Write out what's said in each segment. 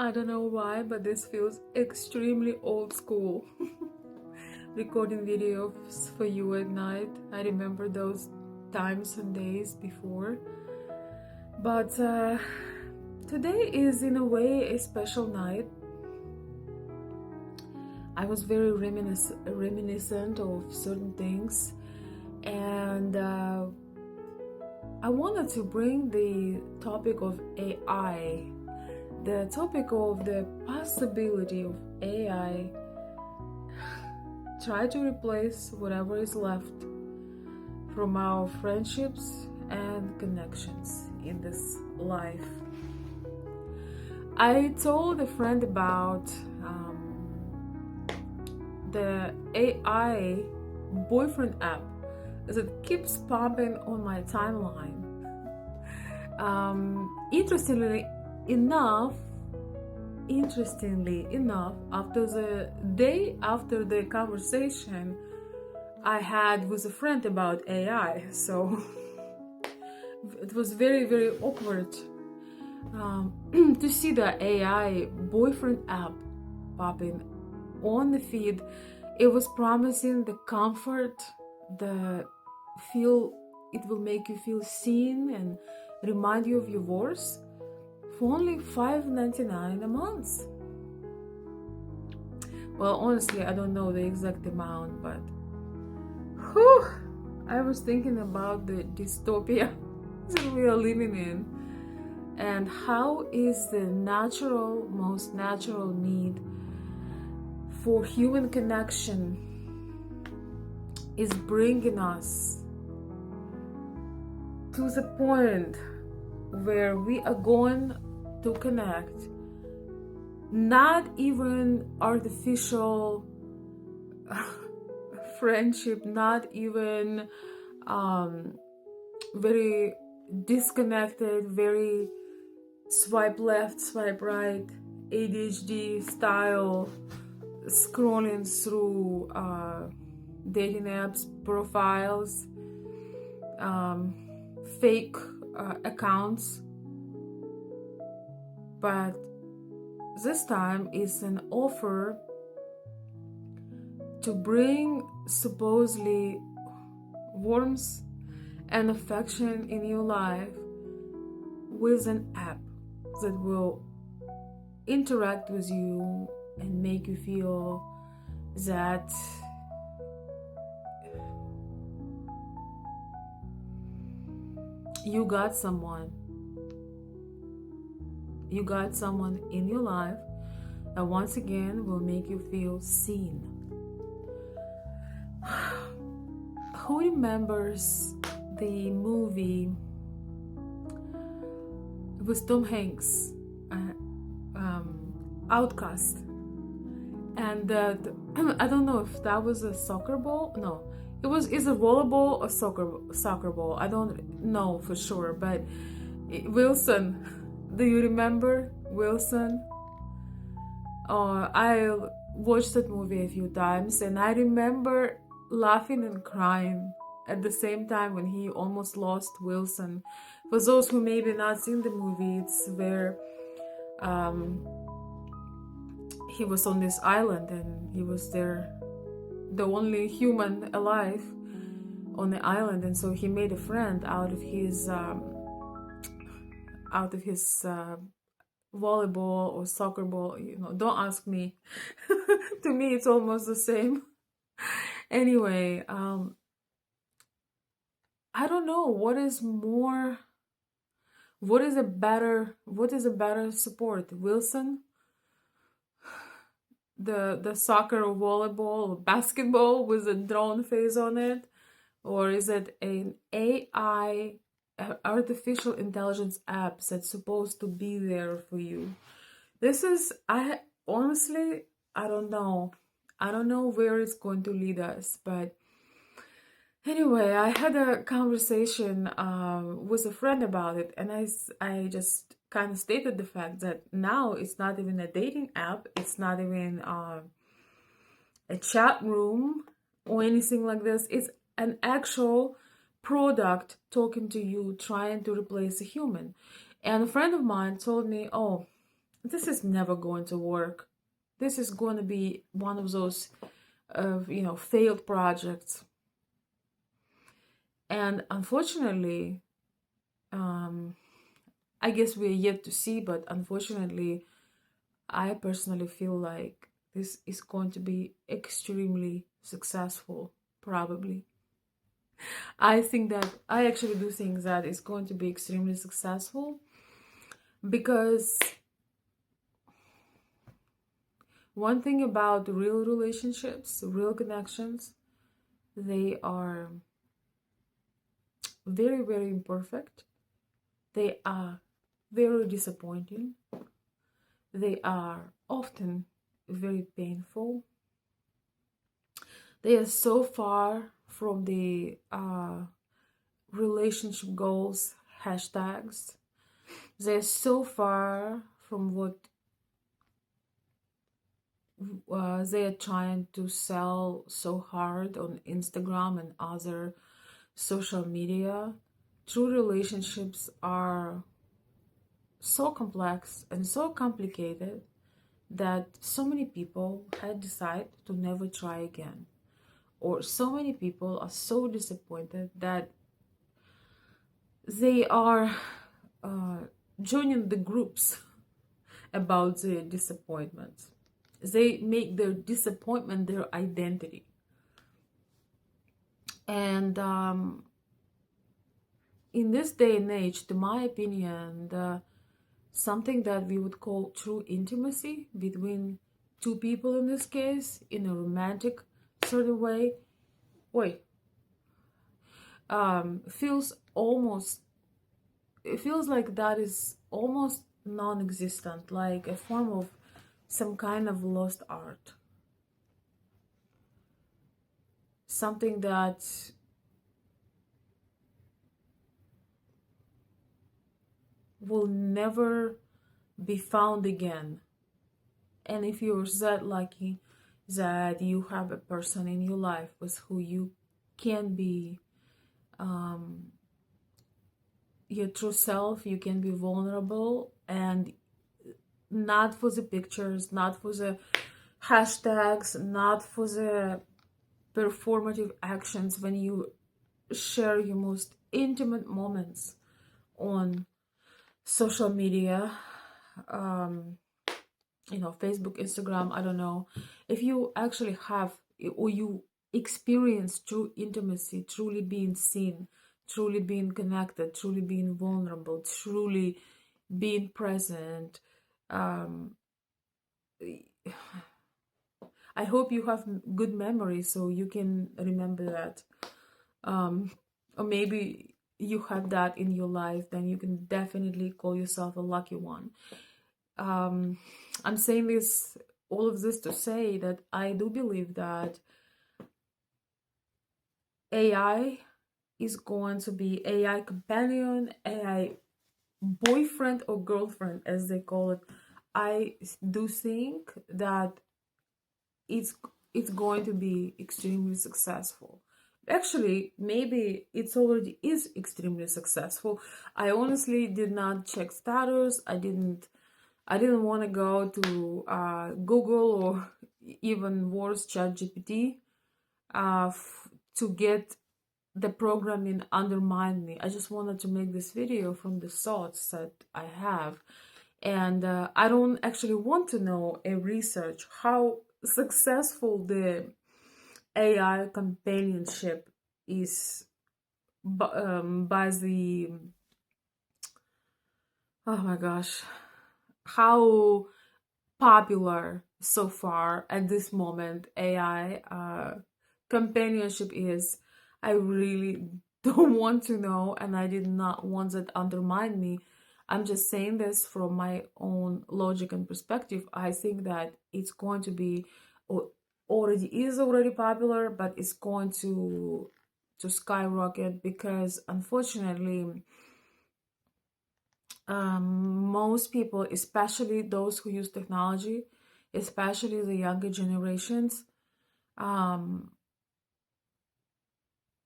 I don't know why, but this feels extremely old school. Recording videos for you at night. I remember those times and days before. But today is, in a way, a special night. I was very reminiscent of certain things, and I wanted to bring the topic of AI, the topic of the possibility of AI try to replace whatever is left from our friendships and connections in this life. I told a friend about the AI boyfriend app as it keeps popping on my timeline. Interestingly enough, after the day after the conversation I had with a friend about AI, so it was very, very awkward to see the AI boyfriend app popping on the feed. It was promising the comfort, the feel, it will make you feel seen and remind you of your worth for only $5.99 a month. Well, honestly, I don't know the exact amount, but whew, I was thinking about the dystopia that we are living in, and how is the most natural need for human connection is bringing us to the point where we are going to connect, not even artificial friendship, not even very disconnected, very swipe left, swipe right, ADHD style scrolling through dating apps profiles, fake accounts, but this time is an offer to bring supposedly warmth and affection in your life with an app that will interact with you and make you feel that you got someone in your life that once again will make you feel seen. Who remembers the movie with Tom Hanks, Outcast? And I don't know if that was a soccer ball. No, is a volleyball or soccer ball. I don't know for sure, but Wilson, do you remember Wilson? I watched that movie a few times, and I remember laughing and crying at the same time when he almost lost Wilson. For those who maybe not seen the movie, it's where he was on this island and he was there, the only human alive on the island, and so he made a friend out of his volleyball or soccer ball. Don't ask me. To me it's almost the same. Anyway, I don't know what is a better support, Wilson, the soccer or volleyball or basketball with a drone face on it, or is it an AI, artificial intelligence app that's supposed to be there for you? I honestly, I don't know where it's going to lead us. But anyway, I had a conversation with a friend about it, and I just kind of stated the fact that now it's not even a dating app, it's not even a chat room or anything like this. It's an actual product talking to you, trying to replace a human. And a friend of mine told me, oh, this is never going to work. This is going to be one of those, failed projects. And unfortunately, I guess we're yet to see, but unfortunately, I personally feel like this is going to be extremely successful, probably. I actually do think that it's going to be extremely successful because one thing about real relationships, real connections, they are very, very imperfect. They are very disappointing. They are often very painful. They are so far from the relationship goals hashtags. They're so far from what they are trying to sell so hard on Instagram and other social media. True relationships are so complex and so complicated that so many people had decided to never try again. Or so many people are so disappointed that they are uh, joining the groups about their disappointments. They make their disappointment their identity. And in this day and age, to my opinion, something that we would call true intimacy between two people in this case, in a romantic sort of way, wait, feels almost, it feels like that is almost non-existent, like a form of some kind of lost art. Something that will never be found again. And if you're that lucky that you have a person in your life with who you can be your true self, you can be vulnerable, and not for the pictures, not for the hashtags, not for the performative actions, when you share your most intimate moments on social media, Facebook, Instagram, I don't know. If you actually have, or you experience true intimacy, truly being seen, truly being connected, truly being vulnerable, truly being present, I hope you have good memory so you can remember that. Or maybe you have that in your life, then you can definitely call yourself a lucky one. I'm saying all of this to say that I do believe that AI is going to be AI companion, AI boyfriend or girlfriend, as they call it. I do think that it's it's going to be extremely successful. Actually, maybe it's already is extremely successful. I honestly did not check status. I didn't want to go to Google or even worse, ChatGPT, to get the programming undermine me. I just wanted to make this video from the thoughts that I have. And I don't actually want to know a research how successful the AI companionship is by the, oh my gosh, how popular so far at this moment AI companionship is. I really don't want to know, and I did not want that undermine me. I'm just saying this from my own logic and perspective. I think that it's going to be, or already popular, but it's going to skyrocket because unfortunately most people, especially those who use technology, especially the younger generations, um,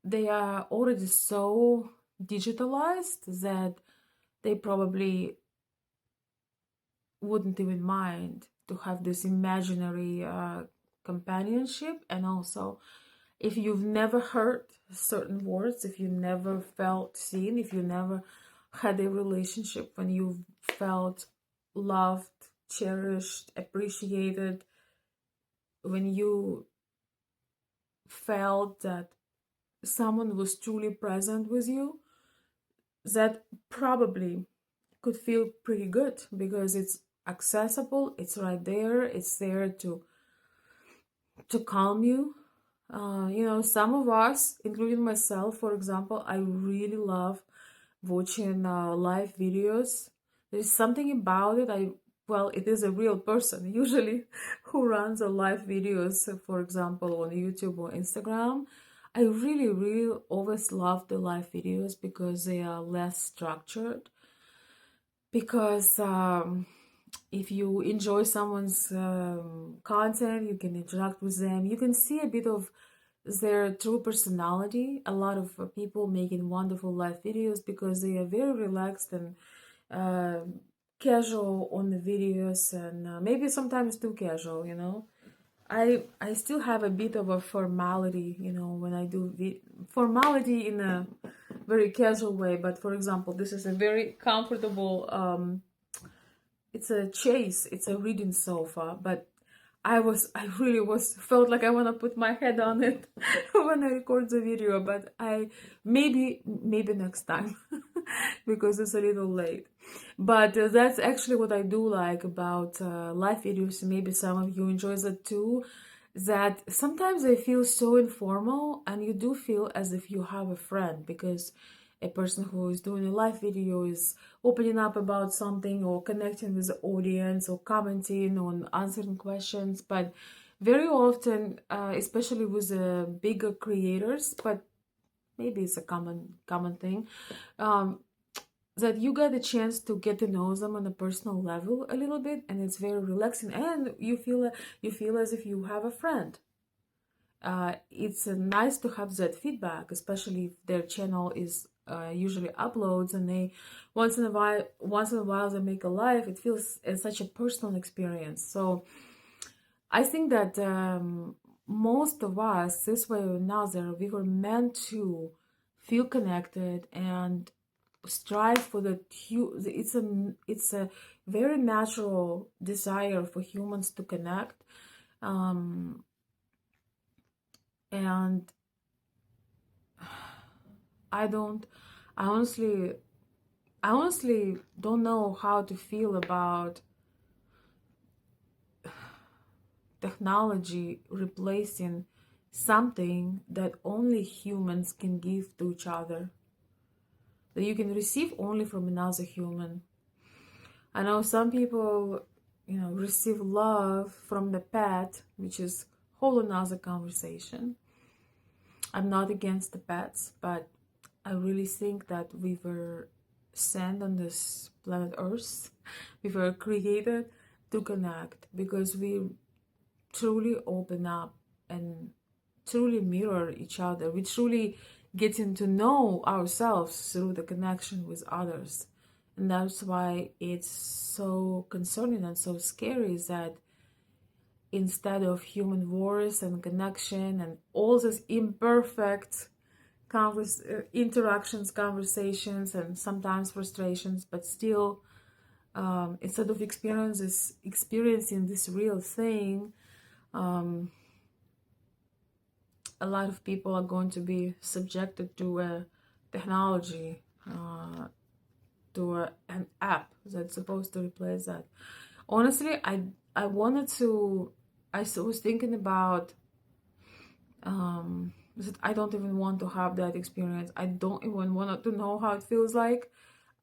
they are already so digitalized that they probably wouldn't even mind to have this imaginary companionship. And also, if you've never heard certain words, if you never felt seen, if you never had a relationship when you felt loved, cherished, appreciated, when you felt that someone was truly present with you, that probably could feel pretty good because it's accessible, it's right there, it's there to calm you. Some of us, including myself, for example, I really love watching live videos. There's something about it. Well, it is a real person usually who runs a live videos, for example, on YouTube or Instagram. I really, really always love the live videos because they are less structured. Because if you enjoy someone's content, you can interact with them, you can see a bit of their true personality. A lot of people making wonderful live videos because they are very relaxed and uh, casual on the videos, and maybe sometimes too casual, I still have a bit of a formality, when I do formality in a very casual way. But for example, this is a very comfortable it's a chase, it's a reading sofa, but I really felt like I want to put my head on it when I record the video, but I maybe next time because it's a little late. But that's actually what I do like about live videos. Maybe some of you enjoy that too, that sometimes they feel so informal and you do feel as if you have a friend, because a person who is doing a live video is opening up about something or connecting with the audience or commenting on answering questions. But very often, especially with the bigger creators, but maybe it's a common thing, that you get a chance to get to know them on a personal level a little bit, and it's very relaxing, and you feel as if you have a friend. It's nice to have that feedback, especially if their channel is usually uploads, and they once in a while they make a live. It feels it's such a personal experience. So I think that most of us, this way or another, we were meant to feel connected and strive for it's a very natural desire for humans to connect. um, and I don't I honestly don't know how to feel about technology replacing something that only humans can give to each other, that you can receive only from another human. I know some people, receive love from the pet, which is whole another conversation. I'm not against the pets, but I really think that we were sent on this planet Earth, we were created to connect because we truly open up and truly mirror each other. We truly getting to know ourselves through the connection with others. And that's why it's so concerning and so scary, is that instead of human voice and connection and all these imperfect interactions, conversations, and sometimes frustrations, but still, instead of experiencing this real thing, a lot of people are going to be subjected to a technology, an app that's supposed to replace that. Honestly, I wanted to. Was thinking about that I don't even want to have that experience. I don't even want to know how it feels like.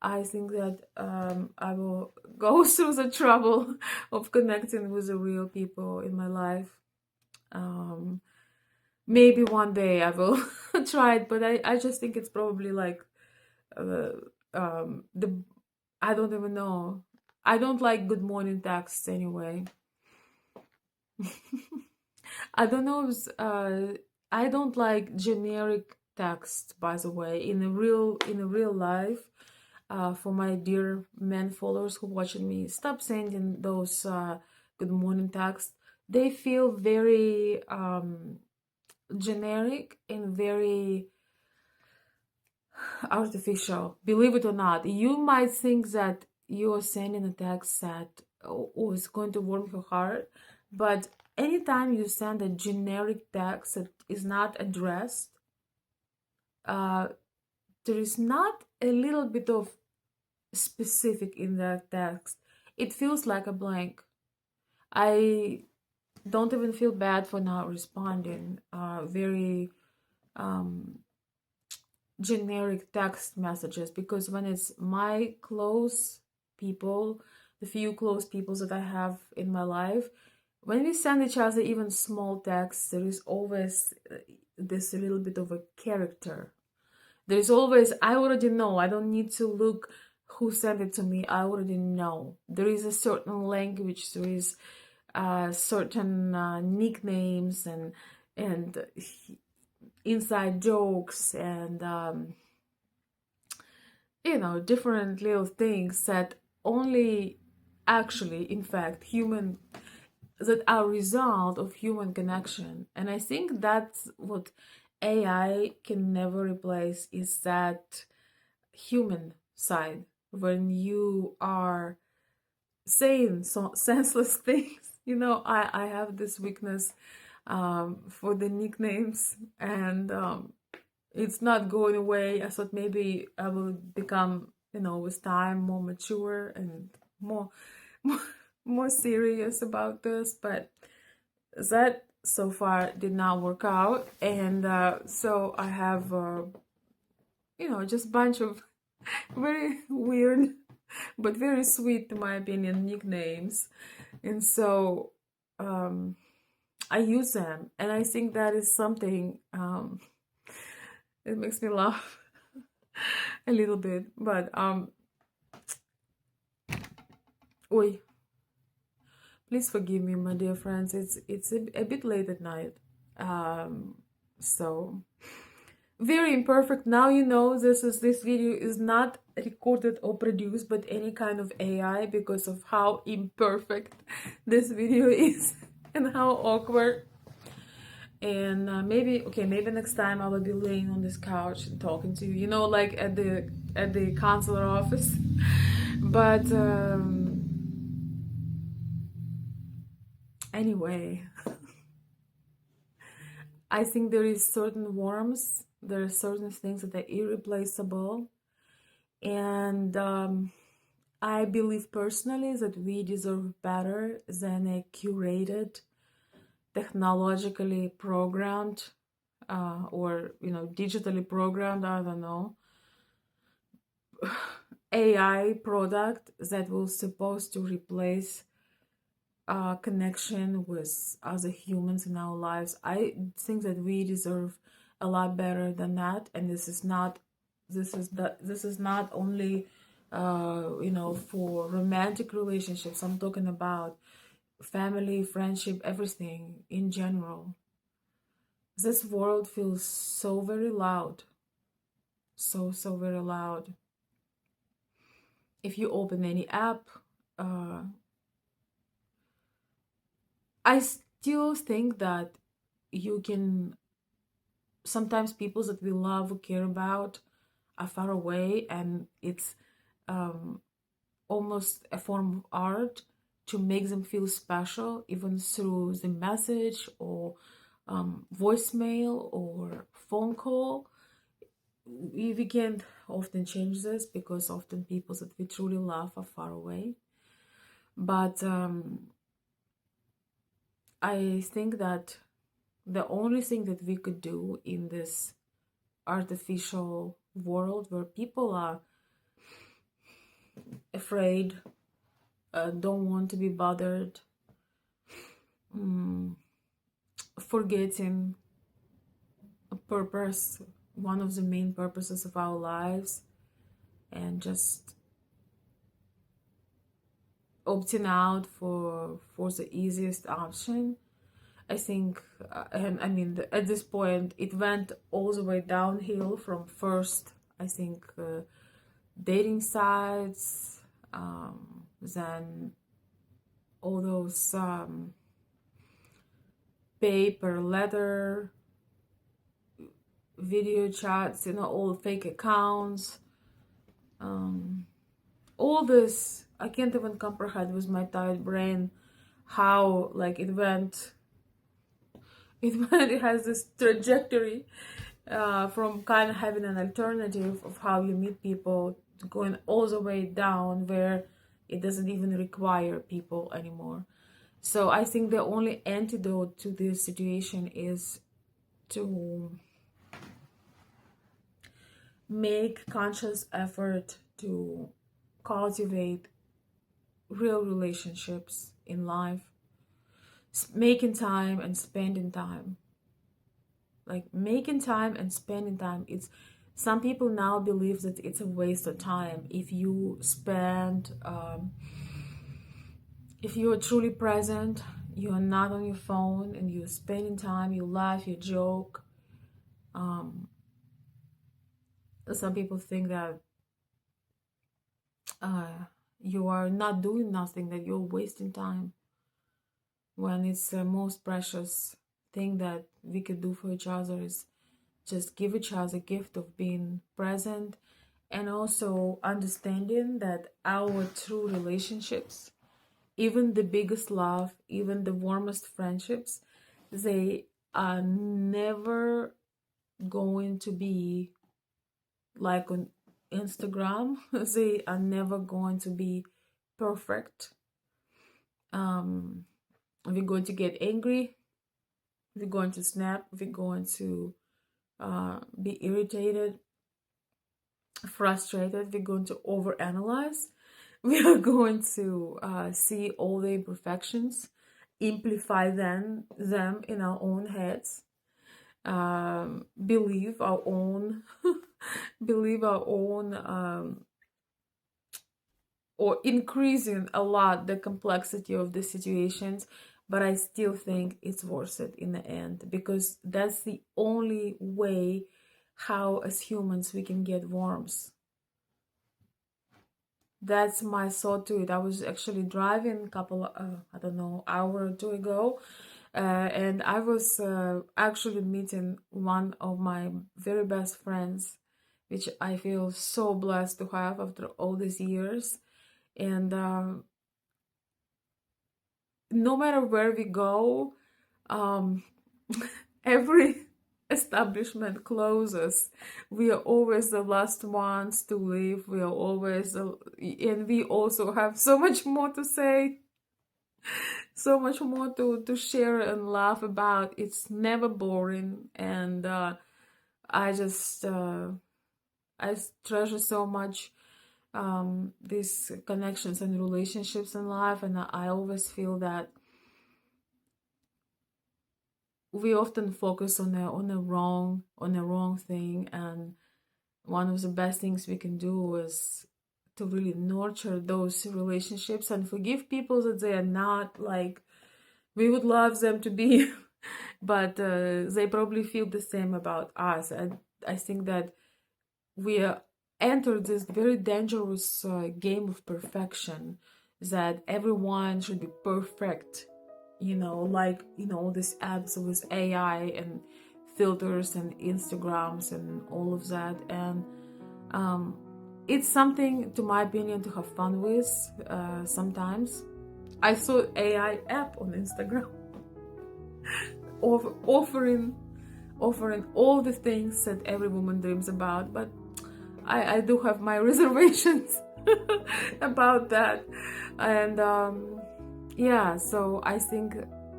I think that I will go through the trouble of connecting with the real people in my life. Um, Maybe one day I will try it, but I just think it's probably like uh, the I don't even know. I don't like good morning texts anyway. I don't know if I don't like generic text, by the way. In a real life, For my dear men followers who watching me, stop sending those good morning texts. They feel very generic and very artificial. Believe it or not, you might think that you are sending a text that is going to warm your heart, but anytime you send a generic text that is not addressed, there is not a little bit of specific in that text. It feels like a blank. I don't even feel bad for not responding. Very generic text messages, because when it's my close people, the few close people that I have in my life, when we send each other even small texts, there is always this little bit of a character. There's always, I already know, I don't need to look who sent it to me, I already know. There is a certain language, there is certain nicknames and inside jokes and different little things that only actually, in fact, human, that are result of human connection. And I think that's what AI can never replace, is that human side, when you are saying so senseless things. I have this weakness for the nicknames, and it's not going away. I thought maybe I will become, with time, more mature and more more, more serious about this, but that so far did not work out. And so I have just a bunch of very weird but very sweet, in my opinion, nicknames. And so I use them, and I think that is something, it makes me laugh a little bit. But oi, please forgive me, my dear friends. It's a bit late at night, so very imperfect. Now this video is not recorded or produced by any kind of AI, because of how imperfect this video is and how awkward. And maybe next time I will be laying on this couch and talking to you, like at the consular office. But anyway, I think there is certain warmth, there are certain things that are irreplaceable. And I believe personally that we deserve better than a curated, technologically programmed, or digitally programmed, I don't know, AI product that was supposed to replace connection with other humans in our lives. I think that we deserve a lot better than that. And this is not only for romantic relationships. I'm talking about family, friendship, everything in general. This world feels so very loud, so very loud. If you open any app, I still think that you can, sometimes people that we love or care about are far away, and it's almost a form of art to make them feel special, even through the message or voicemail or phone call. We can't often change this, because often people that we truly love are far away. But I think that the only thing that we could do in this artificial world, where people are afraid, don't want to be bothered, forgetting a purpose, one of the main purposes of our lives, and just opting out for the easiest option. I think, and I mean, at this point, it went all the way downhill from first, I think, dating sites, then all those pay per letter video chats, all fake accounts, all this. I can't even comprehend with my tired brain how like it went. It has this trajectory from kind of having an alternative of how you meet people, going all the way down where it doesn't even require people anymore. So I think the only antidote to this situation is to make conscious effort to cultivate real relationships in life, making time and spending time. Like making time and spending time, it's some people now believe that it's a waste of time if you spend if you are truly present, you are not on your phone and you're spending time, you laugh, you joke. Some people think that you are not doing nothing, that you're wasting time, when it's the most precious thing that we could do for each other is just give each other a gift of being present, and also understanding that our true relationships, even the biggest love, even the warmest friendships, they are never going to be like on Instagram. They are never going to be perfect. We're going to get angry, we're going to snap, we're going to be irritated, frustrated, we're going to overanalyze, we are going to see all the imperfections, amplify them in our own heads, believe our own believe our own or increasing a lot the complexity of the situations. But I still think it's worth it in the end, because that's the only way how as humans we can get warmth. That's my thought to it. I was actually driving a couple I don't know, hour or two ago, and I was actually meeting one of my very best friends, which I feel so blessed to have after all these years. And no matter where we go, um, every establishment closes. We are always the last ones to leave. We are always, and we also have so much more to say, so much more to share and laugh about. It's never boring, and I just I treasure so much these connections and relationships in life, and I always feel that we often focus on the wrong thing, and one of the best things we can do is to really nurture those relationships and forgive people that they are not like we would love them to be, but they probably feel the same about us. And I think that we entered this very dangerous game of perfection, that everyone should be perfect, like all these apps with AI and filters and Instagrams and all of that. And it's something, to my opinion, to have fun with. Sometimes I saw AI app on Instagram offering all the things that every woman dreams about, but I do have my reservations about that. And yeah, so I think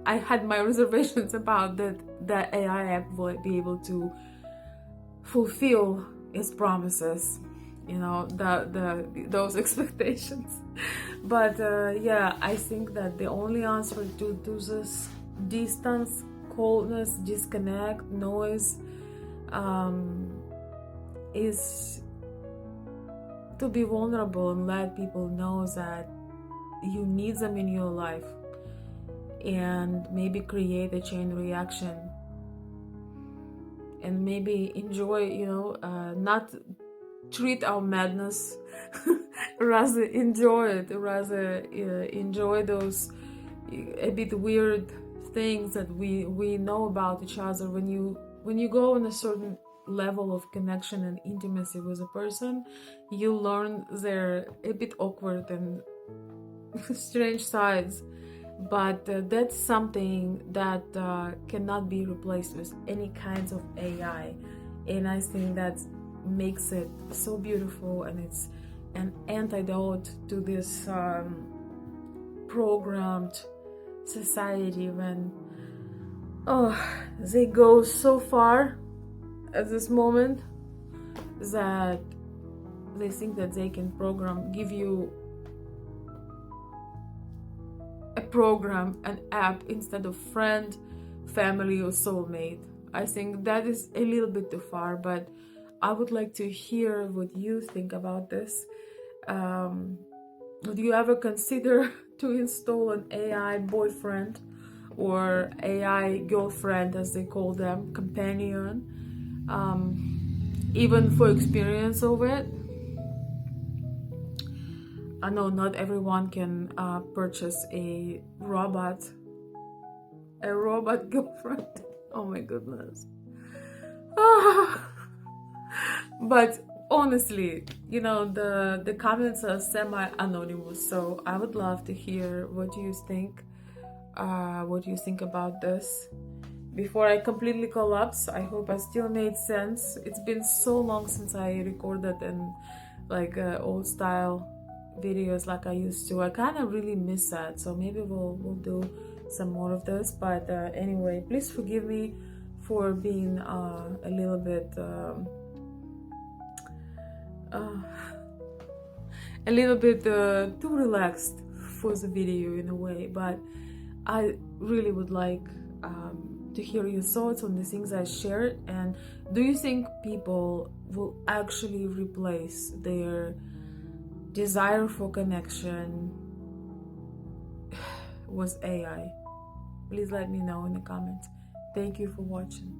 I had my reservations about that AI app will be able to fulfill its promises, those expectations. But yeah, I think that the only answer to this distance, coldness, disconnect, noise, is to be vulnerable and let people know that you need them in your life, and maybe create a chain reaction, and maybe enjoy, not treat our madness, rather enjoy it, rather enjoy those a bit weird things that we know about each other. When you go on a certain level of connection and intimacy with a person, you learn their a bit awkward and strange sides, but that's something that cannot be replaced with any kinds of AI. And I think that makes it so beautiful, and it's an antidote to this programmed society when they go so far at this moment that they think that they can give you a program, an app, instead of friend, family, or soulmate. I think that is a little bit too far, but I would like to hear what you think about this. Would you ever consider to install an AI boyfriend or AI girlfriend, as they call them, companion, even for experience of it? I know not everyone can purchase a robot girlfriend. Oh my goodness. But honestly, the comments are semi-anonymous, so I would love to hear what you think. What you think about this. Before I completely collapse, I hope I still made sense. It's been so long since I recorded and old style videos like I used to. I kind of really miss that, so maybe we'll do some more of this. But anyway, please forgive me for being a little bit too relaxed for the video in a way, but I really would like to hear your thoughts on the things I shared. And do you think people will actually replace their desire for connection with AI? Please let me know in the comments. Thank you for watching.